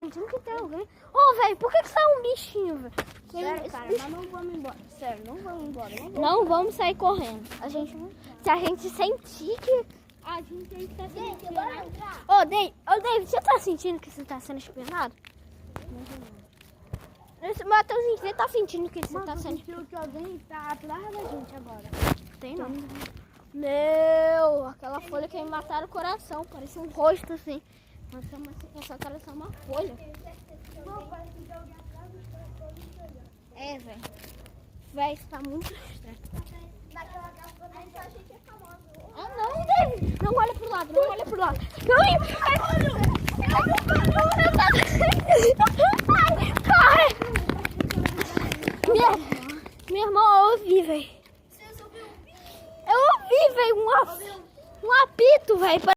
sentindo que tem alguém. Ô, velho, por que saiu um bichinho, velho? Sério, cara, mas não vamos embora. Sério, não vamos embora. Não vamos sair correndo. Se a gente sentir que... A gente tá Gente, sentindo... bora entrar. Ô, David, você tá sentindo que você tá sendo espionado? Esse Matheusinho, você tá sentindo que você tá sendo espionado? Que alguém tá atrás da gente agora. Tem não. Meu, aquela folha que me mataram o coração. Parece um rosto assim. Mas essa cara é só uma folha. É, velho. Véi, isso tá muito estranho. Naquela casa a gente é famoso. Ah, não, David. Não olha pro lado, não olha pro lado. Não, corre! Minha irmã, eu ouvi, velho. Você subiu? Eu ouvi, velho, um apito, velho.